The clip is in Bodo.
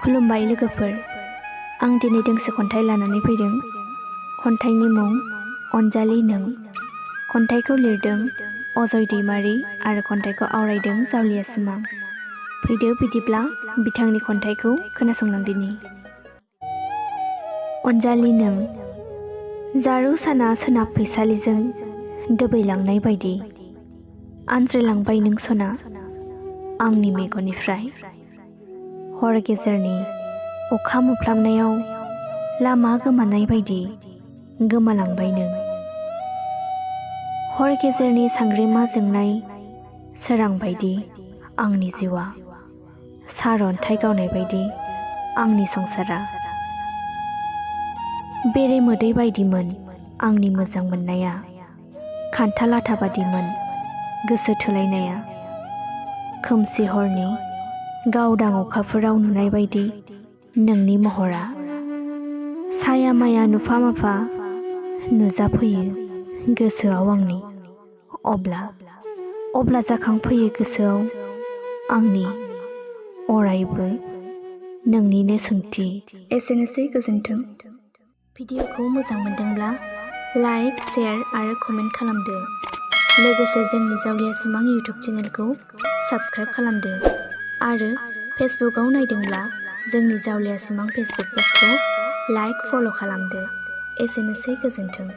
खुलुमबाय लोगोफोर, आं दिनै दोंसे खन्थाइ लानानै फैदों। खन्थाइनि मुं अनजालि नों। खन्थाइखौ लिरदों अजय दैमारि आरो खन्थाइखौ आवरायदों जावलिया सिमां। फैदो बिदिब्ला बिथांनि खन्थाइखौ खोनासंलांदिनि। अनजालि नों। जारौ साना सोनाब फैसालिजों दोबैलांनाय बायदि आनज्रायलांबाय नों सना आंनि मेगननिफ्राय। हर गेजेरनि अखा मोफ्लामनायाव लामा गोमानाय बायदि गोमालांबाय नों। हर गेजेरनि सांग्रिमा जोंनाय सोरां बायदि आंनि जिउआ, सारअन्थाइ गावनाय बायदि आंनि संसारा। बेरे मोदै बायदिमोन आंनि मोजां मोननाया, खान्थाल आथा बादिमोन गोसो थोलायनाया। खोमसि हरनि गावदां अखाफोराव नुनाय बायदि नोंनि महरा, साया माया नुफा माफा नुजाफैयो गोसोआव आंनि। अब्ला जाखांफैयो गोसोआव आंनि अरायबो नोंनिनो सोंथि। एसेनोसै, गोजोन्थों। भिडिअखौ मोजां मोनदोंब्ला लाइक, शेयार आरो कमेन्ट खालामदो। लोगोसे जोंनि जावलिया सिमां इउटुब चेनेलखौ साबस्क्राइब खालामदो आरो फेसबुकआव नायदोंब्ला जोंनि जावलिया सिमां फेसबुक पेजखौ लाइक, फल' खालामदो। एसेनोसै, गोजोन्थों।